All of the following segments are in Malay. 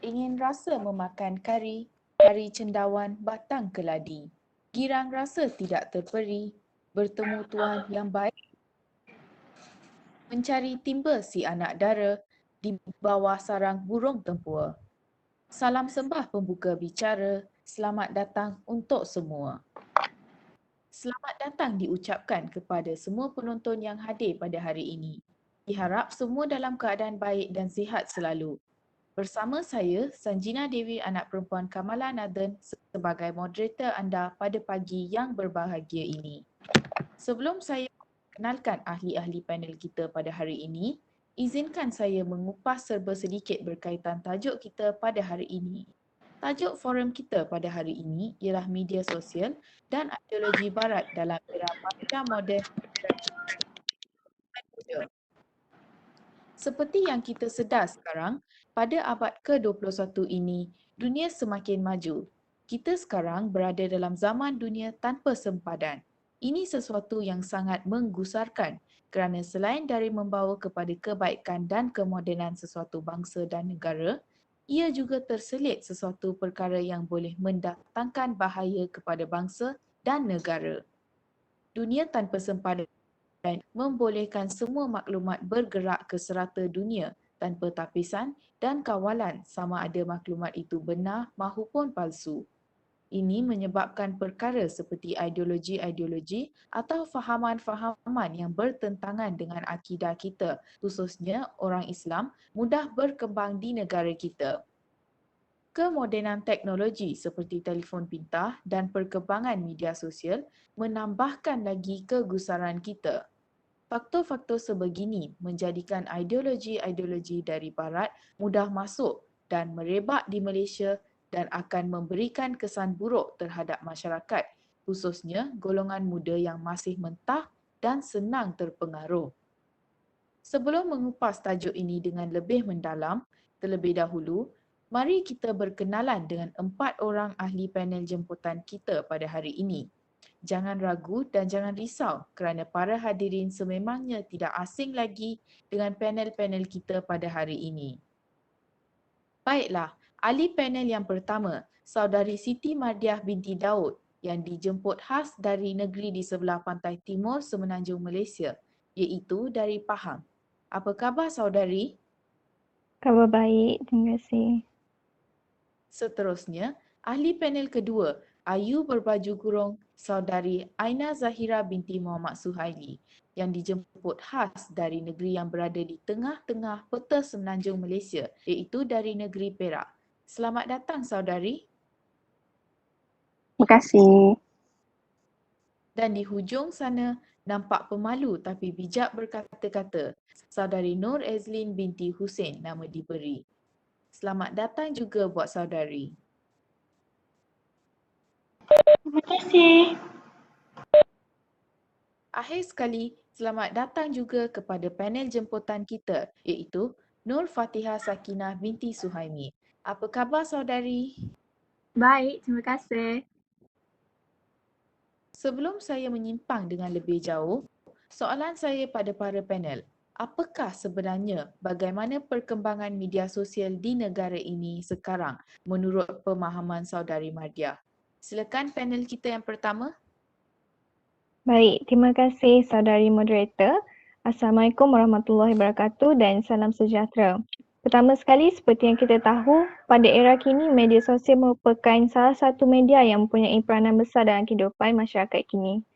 ingin rasa memakan kari cendawan batang keladi. Girang rasa tidak terperi, bertemu tuan yang baik. Mencari timba si anak dara di bawah sarang burung tempua. Salam sembah pembuka bicara, selamat datang untuk semua. Selamat datang diucapkan kepada semua penonton yang hadir pada hari ini. Diharap semua dalam keadaan baik dan sihat selalu. Bersama saya, Sanjina Dewi anak perempuan Kamala Nathan sebagai moderator anda pada pagi yang berbahagia ini. Sebelum saya kenalkan ahli-ahli panel kita pada hari ini, izinkan saya mengupas serba sedikit berkaitan tajuk kita pada hari ini. Tajuk forum kita pada hari ini ialah media sosial dan ideologi barat dalam era pasca moden dan muda. Seperti yang kita sedar sekarang, pada abad ke-21 ini, dunia semakin maju. Kita sekarang berada dalam zaman dunia tanpa sempadan. Ini sesuatu yang sangat menggusarkan kerana selain dari membawa kepada kebaikan dan kemodenan sesuatu bangsa dan negara, ia juga terselit sesuatu perkara yang boleh mendatangkan bahaya kepada bangsa dan negara. Dunia tanpa sempadan membolehkan semua maklumat bergerak ke serata dunia tanpa tapisan dan kawalan sama ada maklumat itu benar mahupun palsu. Ini menyebabkan perkara seperti ideologi-ideologi atau fahaman-fahaman yang bertentangan dengan akidah kita, khususnya orang Islam, mudah berkembang di negara kita. Kemodenan teknologi seperti telefon pintar dan perkembangan media sosial menambahkan lagi kegusaran kita. Faktor-faktor sebegini menjadikan ideologi-ideologi dari Barat mudah masuk dan merebak di Malaysia dan akan memberikan kesan buruk terhadap masyarakat, khususnya golongan muda yang masih mentah dan senang terpengaruh. Sebelum mengupas tajuk ini dengan lebih mendalam, terlebih dahulu, mari kita berkenalan dengan 4 orang ahli panel jemputan kita pada hari ini. Jangan ragu dan jangan risau kerana para hadirin sememangnya tidak asing lagi dengan panel-panel kita pada hari ini. Baiklah, ahli panel yang pertama, Saudari Siti Mardiah binti Daud yang dijemput khas dari negeri di sebelah pantai timur semenanjung Malaysia, iaitu dari Pahang. Apa khabar saudari? Khabar baik, terima kasih. Seterusnya, ahli panel kedua, Ayu berbaju kurung Saudari Aina Zahira binti Muhammad Suhaili yang dijemput khas dari negeri yang berada di tengah-tengah peta semenanjung Malaysia, iaitu dari negeri Perak. Selamat datang saudari. Terima kasih. Dan di hujung sana, nampak pemalu tapi bijak berkata-kata, Saudari Nur Ezlin binti Hussein nama diberi. Selamat datang juga buat saudari. Terima kasih. Akhir sekali, selamat datang juga kepada panel jemputan kita, iaitu Nur Fatihah Sakinah binti Suhaimi. Apa khabar saudari? Baik, terima kasih. Sebelum saya menyimpang dengan lebih jauh, soalan saya pada para panel, apakah sebenarnya bagaimana perkembangan media sosial di negara ini sekarang menurut pemahaman saudari Mardiah? Silakan panel kita yang pertama. Baik, terima kasih saudari moderator. Assalamualaikum warahmatullahi wabarakatuh dan salam sejahtera. Pertama sekali, seperti yang kita tahu, pada era kini media sosial merupakan salah satu media yang mempunyai peranan besar dalam kehidupan masyarakat kini.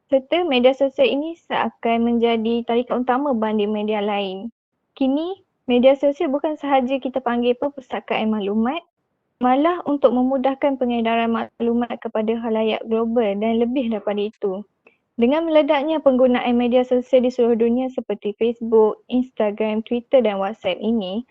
Serta media sosial ini seakan menjadi tarikan utama berbanding media lain. Kini, media sosial bukan sahaja kita panggil perpustakaan maklumat, malah untuk memudahkan pengedaran maklumat kepada khalayak global dan lebih daripada itu. Dengan meledaknya penggunaan media sosial di seluruh dunia seperti Facebook, Instagram, Twitter dan WhatsApp ini,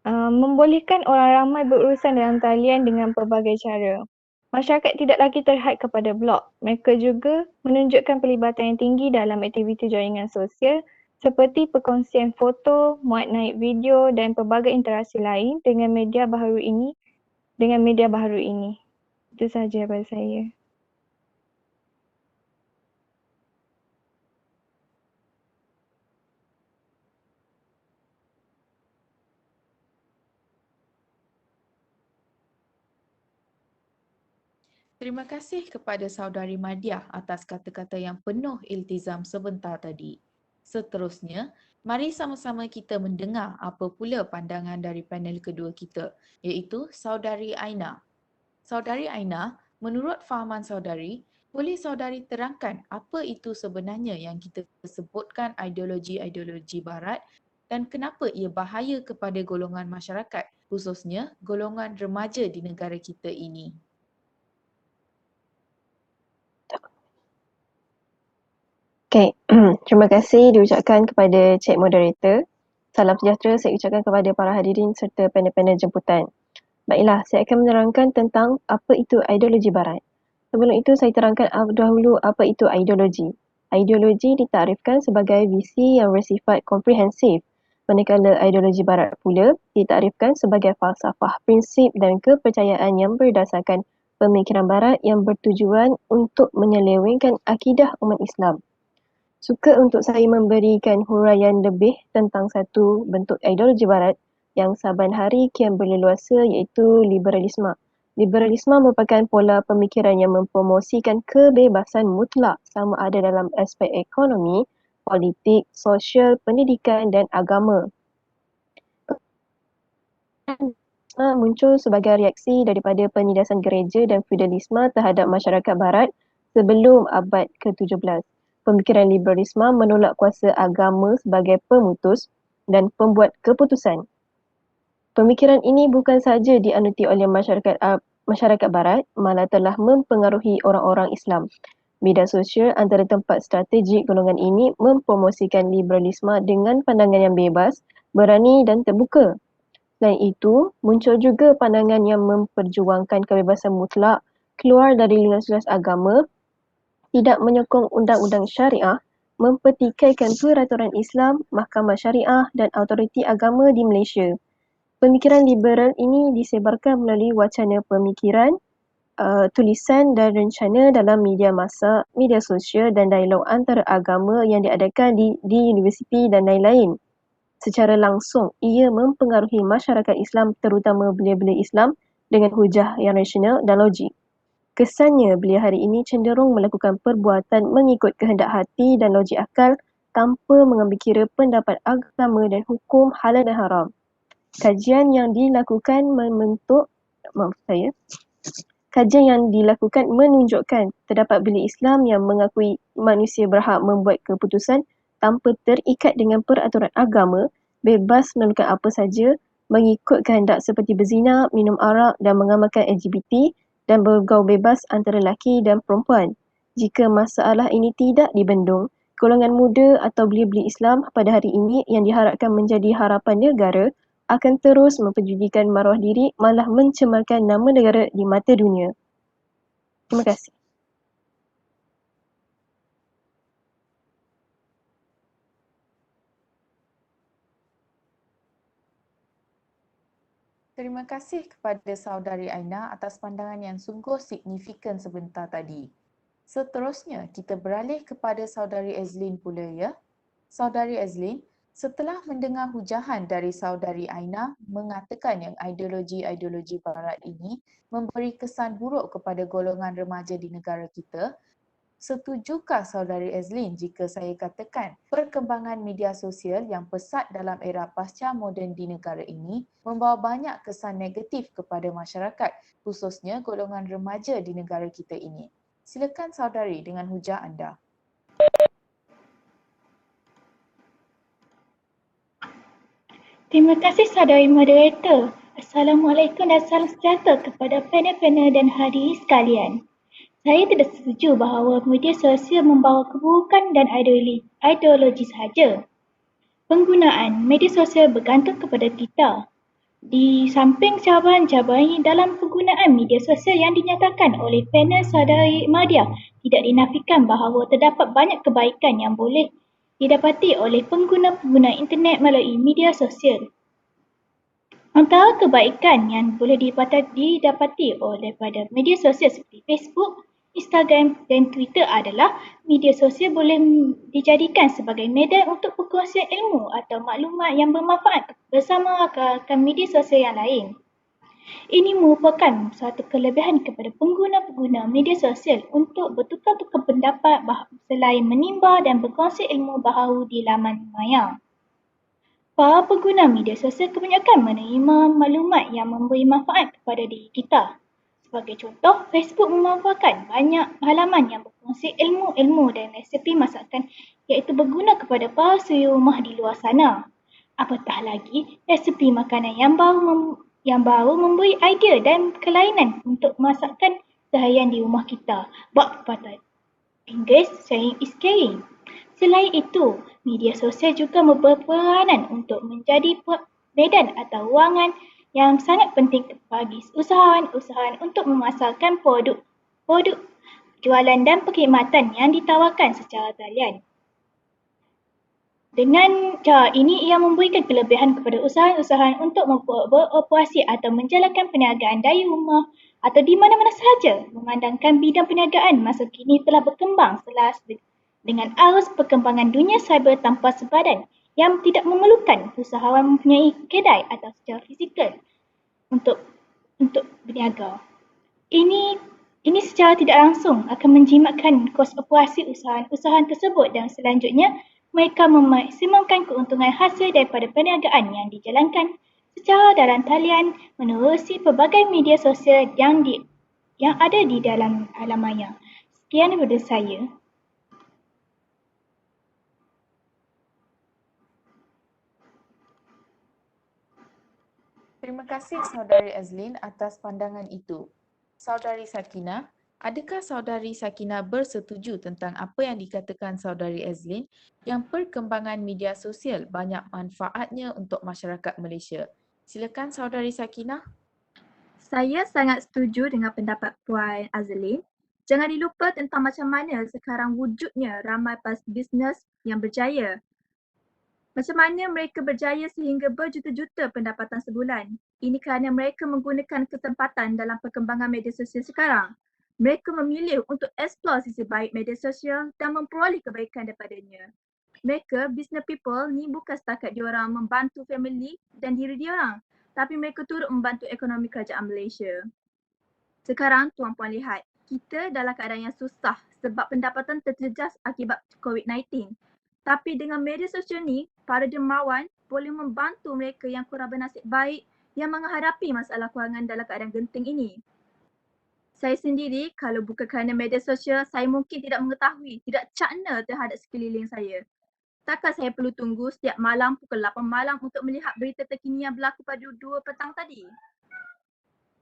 membolehkan orang ramai berurusan dalam talian dengan pelbagai cara. Masyarakat tidak lagi terhad kepada blog. Mereka juga menunjukkan pelibatan yang tinggi dalam aktiviti jaringan sosial seperti perkongsian foto, muat naik video dan pelbagai interaksi lain dengan media baharu ini. Itu sahaja daripada saya. Terima kasih kepada saudari Madiah atas kata-kata yang penuh iltizam sebentar tadi. Seterusnya, mari sama-sama kita mendengar apa pula pandangan dari panel kedua kita, iaitu saudari Aina. Saudari Aina, menurut fahaman saudari, boleh saudari terangkan apa itu sebenarnya yang kita sebutkan ideologi-ideologi barat dan kenapa ia bahaya kepada golongan masyarakat, khususnya golongan remaja di negara kita ini? Okey, terima kasih diucapkan kepada Cik Moderator. Salam sejahtera saya ucapkan kepada para hadirin serta panel-panel jemputan. Baiklah, saya akan menerangkan tentang apa itu ideologi barat. Sebelum itu saya terangkan dahulu apa itu ideologi. Ideologi ditarifkan sebagai visi yang bersifat komprehensif, manakala ideologi barat pula ditarifkan sebagai falsafah, prinsip dan kepercayaan yang berdasarkan pemikiran barat yang bertujuan untuk menyelewengkan akidah umat Islam. Suka untuk saya memberikan huraian lebih tentang satu bentuk ideologi barat yang saban hari kian berleluasa iaitu liberalisme. Liberalisme merupakan pola pemikiran yang mempromosikan kebebasan mutlak sama ada dalam aspek ekonomi, politik, sosial, pendidikan dan agama. Muncul sebagai reaksi daripada penindasan gereja dan feudalisme terhadap masyarakat barat sebelum abad ke-17. Pemikiran liberalisme menolak kuasa agama sebagai pemutus dan pembuat keputusan. Pemikiran ini bukan sahaja dianuti oleh masyarakat barat, malah telah mempengaruhi orang-orang Islam. Media sosial antara tempat strategik golongan ini mempromosikan liberalisme dengan pandangan yang bebas, berani dan terbuka. Selain itu, muncul juga pandangan yang memperjuangkan kebebasan mutlak, keluar dari lunas-lunas agama, tidak menyokong undang-undang syariah, mempertikaikan peraturan Islam, mahkamah syariah dan autoriti agama di Malaysia. Pemikiran liberal ini disebarkan melalui wacana pemikiran, tulisan dan rencana dalam media massa, media sosial dan dialog antara agama yang diadakan di universiti dan lain-lain. Secara langsung, ia mempengaruhi masyarakat Islam terutama belia-belia Islam dengan hujah yang rasional dan logik. Kesannya belia hari ini cenderung melakukan perbuatan mengikut kehendak hati dan logik akal tanpa mengambil kira pendapat agama dan hukum halal dan haram. Kajian yang dilakukan menunjukkan terdapat belia Islam yang mengakui manusia berhak membuat keputusan tanpa terikat dengan peraturan agama, bebas melakukan apa saja, mengikut kehendak seperti berzina, minum arak dan mengamalkan LGBT dan bergaul bebas antara lelaki dan perempuan. Jika masalah ini tidak dibendung, golongan muda atau belia-belia Islam pada hari ini yang diharapkan menjadi harapan negara akan terus memperjudikan maruah diri, malah mencemarkan nama negara di mata dunia. Terima kasih. Terima kasih kepada saudari Aina atas pandangan yang sungguh signifikan sebentar tadi. Seterusnya, kita beralih kepada saudari Azlin pula ya. Saudari Azlin, setelah mendengar hujahan dari saudari Aina mengatakan yang ideologi-ideologi barat ini memberi kesan buruk kepada golongan remaja di negara kita, setujukah saudari Azlin jika saya katakan perkembangan media sosial yang pesat dalam era pasca moden di negara ini membawa banyak kesan negatif kepada masyarakat, khususnya golongan remaja di negara kita ini? Silakan saudari dengan hujah anda. Terima kasih saudari moderator. Assalamualaikum dan salam sejahtera kepada panel-panel dan hadirin sekalian. Saya tidak setuju bahawa media sosial membawa keburukan dan ideologi sahaja. Penggunaan media sosial bergantung kepada kita. Di samping cabaran-cabaran dalam penggunaan media sosial yang dinyatakan oleh panel saudari Madiah, tidak dinafikan bahawa terdapat banyak kebaikan yang boleh didapati oleh pengguna-pengguna internet melalui media sosial. Antara kebaikan yang boleh didapati oleh pada media sosial seperti Facebook, Instagram dan Twitter adalah media sosial boleh dijadikan sebagai medan untuk perkongsian ilmu atau maklumat yang bermanfaat bersama rakan media sosial yang lain. Ini merupakan suatu kelebihan kepada pengguna-pengguna media sosial untuk bertukar-tukar pendapat selain menimba dan berkongsi ilmu baharu di laman maya. Para pengguna media sosial kebanyakan menerima maklumat yang memberi manfaat kepada diri kita. Sebagai contoh, Facebook memanfaatkan banyak halaman yang berkongsi ilmu-ilmu dan resepi masakan iaitu berguna kepada para suri rumah di luar sana. Apatah lagi, resepi makanan yang baru memberi idea dan kelainan untuk masakan seharian di rumah kita. Bab pepatah Inggeris, sharing is caring. Selain itu, media sosial juga berperanan untuk menjadi medan atau ruangan yang sangat penting bagi usahawan-usahawan untuk memasarkan produk jualan dan perkhidmatan yang ditawarkan secara talian. Dengan cara ini, ia memberikan kelebihan kepada usahawan-usahawan untuk beroperasi atau menjalankan perniagaan dari rumah atau di mana-mana sahaja. Memandangkan bidang perniagaan masa kini telah berkembang selaras dengan arus perkembangan dunia cyber tanpa sepadan yang tidak memerlukan usahawan mempunyai kedai atau secara fizikal untuk berniaga. Ini secara tidak langsung akan menjimatkan kos operasi usahawan tersebut dan selanjutnya mereka memaksimumkan keuntungan hasil daripada perniagaan yang dijalankan secara dalam talian menerusi pelbagai media sosial yang ada di dalam alam maya. Sekian daripada saya. Terima kasih Saudari Azlin atas pandangan itu. Saudari Sakinah, adakah Saudari Sakinah bersetuju tentang apa yang dikatakan Saudari Azlin yang perkembangan media sosial banyak manfaatnya untuk masyarakat Malaysia? Silakan Saudari Sakinah. Saya sangat setuju dengan pendapat Puan Azlin. Jangan dilupa tentang macam mana sekarang wujudnya ramai bisnes yang berjaya. Macam mana mereka berjaya sehingga berjuta-juta pendapatan sebulan. Ini kerana mereka menggunakan kesempatan dalam perkembangan media sosial sekarang. Mereka memilih untuk explore sisi baik media sosial dan memperoleh kebaikan daripadanya. Mereka, business people ni bukan setakat diorang membantu family dan diri diorang, tapi mereka turut membantu ekonomi kerajaan Malaysia. Sekarang tuan-puan lihat, kita dalam keadaan yang susah sebab pendapatan terjejas akibat COVID-19. Tapi dengan media sosial ni, para dermawan boleh membantu mereka yang kurang bernasib baik yang menghadapi masalah kewangan dalam keadaan genting ini. Saya sendiri, kalau bukan kerana media sosial, saya mungkin tidak mengetahui, tidak cakna terhadap sekeliling saya. Takkan saya perlu tunggu setiap malam pukul 8 malam untuk melihat berita terkini yang berlaku pada 2 petang tadi.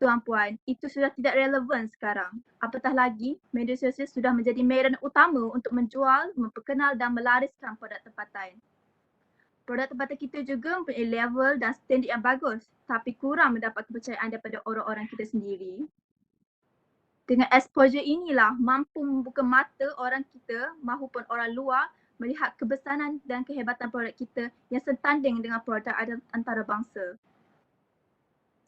Tuan-puan, itu sudah tidak relevan sekarang. Apatah lagi, media sosial sudah menjadi medan utama untuk menjual, memperkenal dan melariskan produk tempatan. Produk tempatan kita juga mempunyai level dan standard yang bagus, tapi kurang mendapat kepercayaan daripada orang-orang kita sendiri. Dengan exposure inilah mampu membuka mata orang kita mahupun orang luar melihat kebesaran dan kehebatan produk kita yang setanding dengan produk antarabangsa.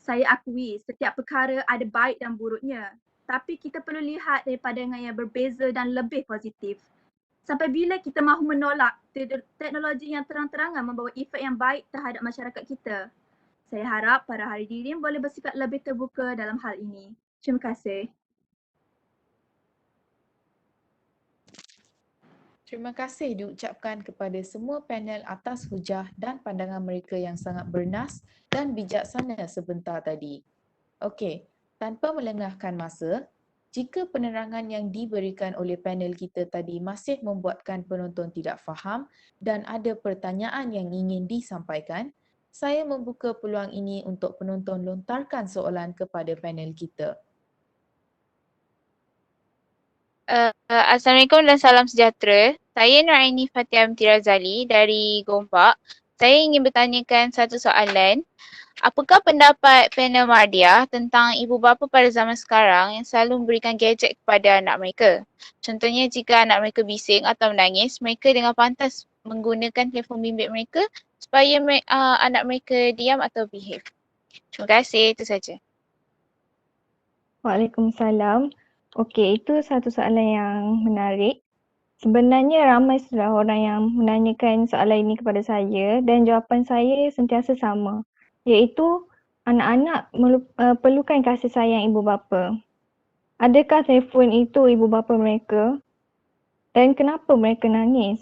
Saya akui setiap perkara ada baik dan buruknya. Tapi kita perlu lihat dari pandangan yang berbeza dan lebih positif. Sampai bila kita mahu menolak teknologi yang terang-terangan membawa efek yang baik terhadap masyarakat kita? Saya harap para hadirin boleh bersikap lebih terbuka dalam hal ini. Terima kasih. Terima kasih diucapkan kepada semua panel atas hujah dan pandangan mereka yang sangat bernas dan bijaksana sebentar tadi. Okey, tanpa melengahkan masa, jika penerangan yang diberikan oleh panel kita tadi masih membuatkan penonton tidak faham dan ada pertanyaan yang ingin disampaikan, saya membuka peluang ini untuk penonton lontarkan soalan kepada panel kita. Assalamualaikum dan salam sejahtera. Saya Nuraini Fatia Amtirazali dari Gombak. Saya ingin bertanyakan satu soalan. Apakah pendapat panel Mardia tentang ibu bapa pada zaman sekarang yang selalu memberikan gadget kepada anak mereka? Contohnya jika anak mereka bising atau menangis, mereka dengan pantas menggunakan telefon bimbit mereka supaya anak mereka diam atau behave. Terima kasih, itu saja. Waalaikumsalam. Okey, itu satu soalan yang menarik. Sebenarnya ramai sudah orang yang menanyakan soalan ini kepada saya dan jawapan saya sentiasa sama, iaitu anak-anak perlukan kasih sayang ibu bapa. Adakah telefon itu ibu bapa mereka? Dan kenapa mereka nangis?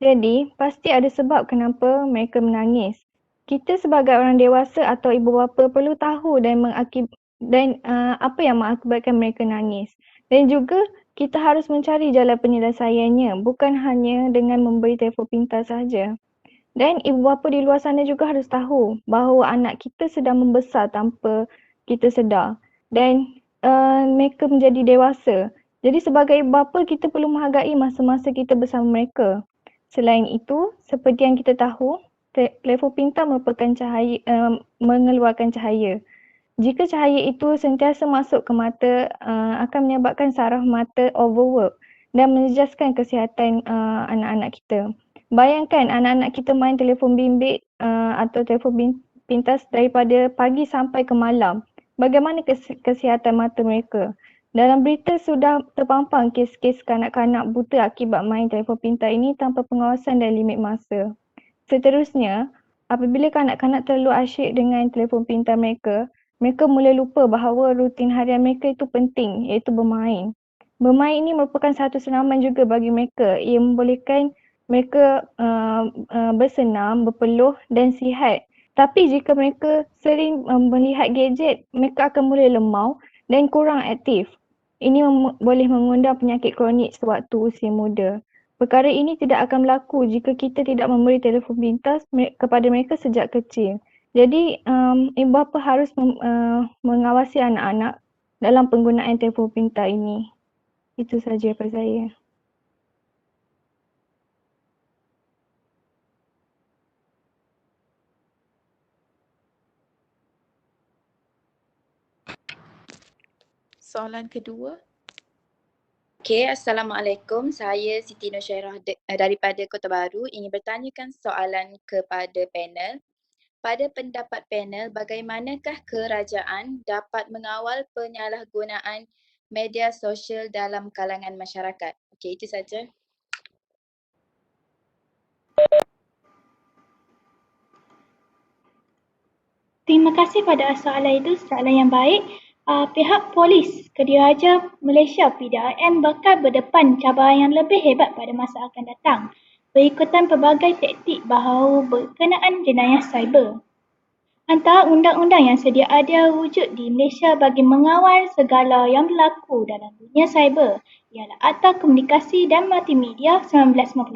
Jadi, pasti ada sebab kenapa mereka menangis. Kita sebagai orang dewasa atau ibu bapa perlu tahu dan apa yang mengakibatkan mereka nangis. Dan juga kita harus mencari jalan penyelesaiannya, bukan hanya dengan memberi telefon pintar saja. Dan ibu bapa di luar sana juga harus tahu bahawa anak kita sedang membesar tanpa kita sedar. Dan mereka menjadi dewasa. Jadi sebagai ibu bapa kita perlu menghargai masa-masa kita bersama mereka. Selain itu, seperti yang kita tahu, telefon pintar merupakan mengeluarkan cahaya. Jika cahaya itu sentiasa masuk ke mata, akan menyebabkan saraf mata overwork dan menjejaskan kesihatan anak-anak kita. Bayangkan anak-anak kita main telefon bimbit atau telefon pintas daripada pagi sampai ke malam. Bagaimana kesihatan mata mereka? Dalam berita sudah terpampang kes-kes kanak-kanak buta akibat main telefon pintar ini tanpa pengawasan dan limit masa. Seterusnya, apabila kanak-kanak terlalu asyik dengan telefon pintar mereka, mereka mula lupa bahawa rutin harian mereka itu penting, iaitu bermain. Bermain ini merupakan satu senaman juga bagi mereka. Ia membolehkan mereka bersenam, berpeluh dan sihat. Tapi jika mereka sering melihat gadget, mereka akan mula lemau dan kurang aktif. Ini boleh mengundang penyakit kronik sewaktu usia muda. Perkara ini tidak akan berlaku jika kita tidak memberi telefon pintar kepada mereka sejak kecil. Jadi, ibu bapa harus mengawasi anak-anak dalam penggunaan telefon pintar ini. Itu saja daripada saya. Soalan kedua. Okey, Assalamualaikum. Saya Siti Nusyairah daripada Kota Baru ingin bertanyakan soalan kepada panel. Pada pendapat panel, bagaimanakah kerajaan dapat mengawal penyalahgunaan media sosial dalam kalangan masyarakat? Okey, itu saja. Terima kasih pada soalan itu, soalan yang baik. Pihak polis Kediraja Malaysia PDRM bakal berdepan cabaran yang lebih hebat pada masa akan datang berikutan pelbagai taktik bahawa berkenaan jenayah cyber. Antara undang-undang yang sedia ada wujud di Malaysia bagi mengawal segala yang berlaku dalam dunia cyber ialah Akta Komunikasi dan Multimedia 1998,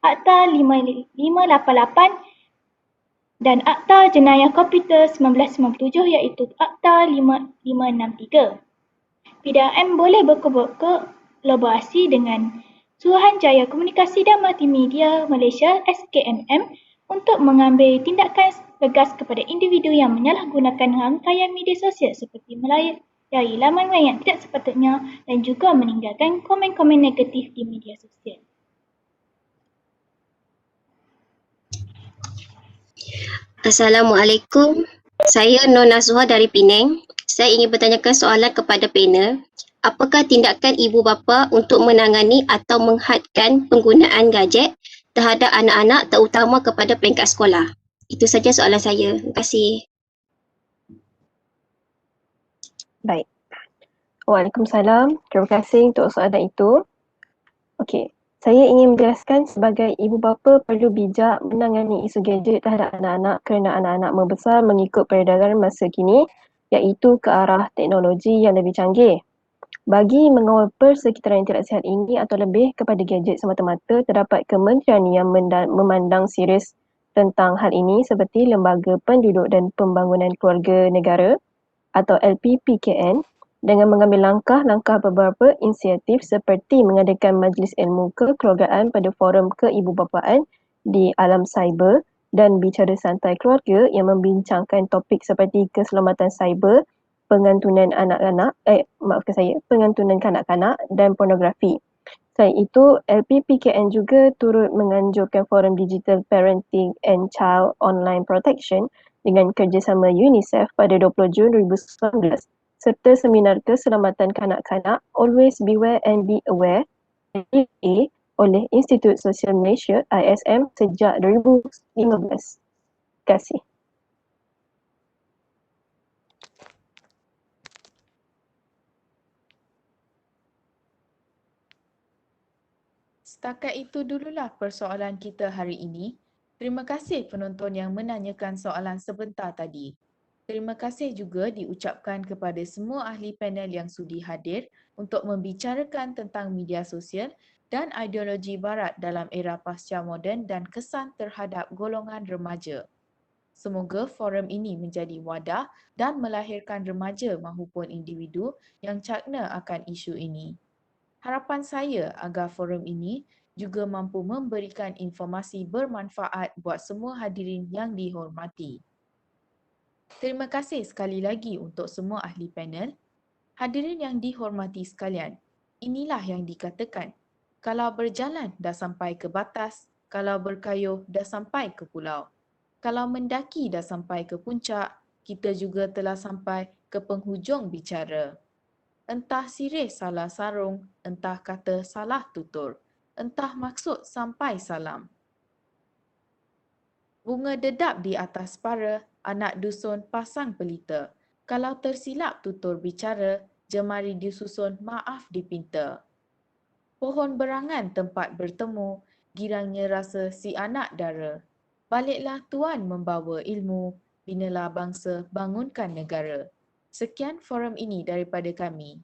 Akta 588 dan Akta Jenayah Komputer 1997 iaitu Akta 5563. PDRM boleh berkolaborasi dengan Suruhanjaya Komunikasi dan Multimedia Malaysia SKMM untuk mengambil tindakan tegas kepada individu yang menyalahgunakan rangkaian media sosial seperti melayari laman yang tidak sepatutnya dan juga meninggalkan komen-komen negatif di media sosial. Assalamualaikum. Saya Nona Suha dari Penang. Saya ingin bertanyakan soalan kepada panel. Apakah tindakan ibu bapa untuk menangani atau menghadkan penggunaan gadget terhadap anak-anak terutama kepada peringkat sekolah? Itu saja soalan saya. Terima kasih. Baik. Waalaikumsalam. Terima kasih untuk soalan itu. Okey. Saya ingin menjelaskan sebagai ibu bapa perlu bijak menangani isu gadget terhadap anak-anak kerana anak-anak membesar mengikut peredaran masa kini iaitu ke arah teknologi yang lebih canggih. Bagi mengawal persekitaran yang tidak sihat ini atau lebih kepada gadget semata-mata, terdapat kementerian yang memandang serius tentang hal ini seperti Lembaga Penduduk dan Pembangunan Keluarga Negara atau LPPKN dengan mengambil langkah-langkah beberapa inisiatif seperti mengadakan majlis ilmu kekeluargaan pada forum keibubapaan di alam cyber dan bicara santai keluarga yang membincangkan topik seperti keselamatan cyber, pengantunan pengantunan kanak-kanak dan pornografi. Selain itu, LPPKN juga turut menganjurkan forum Digital Parenting and Child Online Protection dengan kerjasama UNICEF pada 20 Jun 2019 serta seminar keselamatan kanak-kanak Always Beware and Be Aware oleh Institut Sosial Malaysia ISM sejak 2015. Terima kasih. Setakat itu dululah persoalan kita hari ini. Terima kasih penonton yang menanyakan soalan sebentar tadi. Terima kasih juga diucapkan kepada semua ahli panel yang sudi hadir untuk membicarakan tentang media sosial dan ideologi barat dalam era pasca moden dan kesan terhadap golongan remaja. Semoga forum ini menjadi wadah dan melahirkan remaja mahupun individu yang cakna akan isu ini. Harapan saya agar forum ini juga mampu memberikan informasi bermanfaat buat semua hadirin yang dihormati. Terima kasih sekali lagi untuk semua ahli panel. Hadirin yang dihormati sekalian, inilah yang dikatakan, kalau berjalan dah sampai ke batas, kalau berkayuh dah sampai ke pulau. Kalau mendaki dah sampai ke puncak, kita juga telah sampai ke penghujung bicara. Entah sirih salah sarung, entah kata salah tutur, entah maksud sampai salam. Bunga dedap di atas para, anak dusun pasang pelita. Kalau tersilap tutur bicara, jemari disusun maaf dipinta. Pohon berangan tempat bertemu, girangnya rasa si anak dara. Baliklah Tuan membawa ilmu, binalah bangsa, bangunkan negara. Sekian forum ini daripada kami.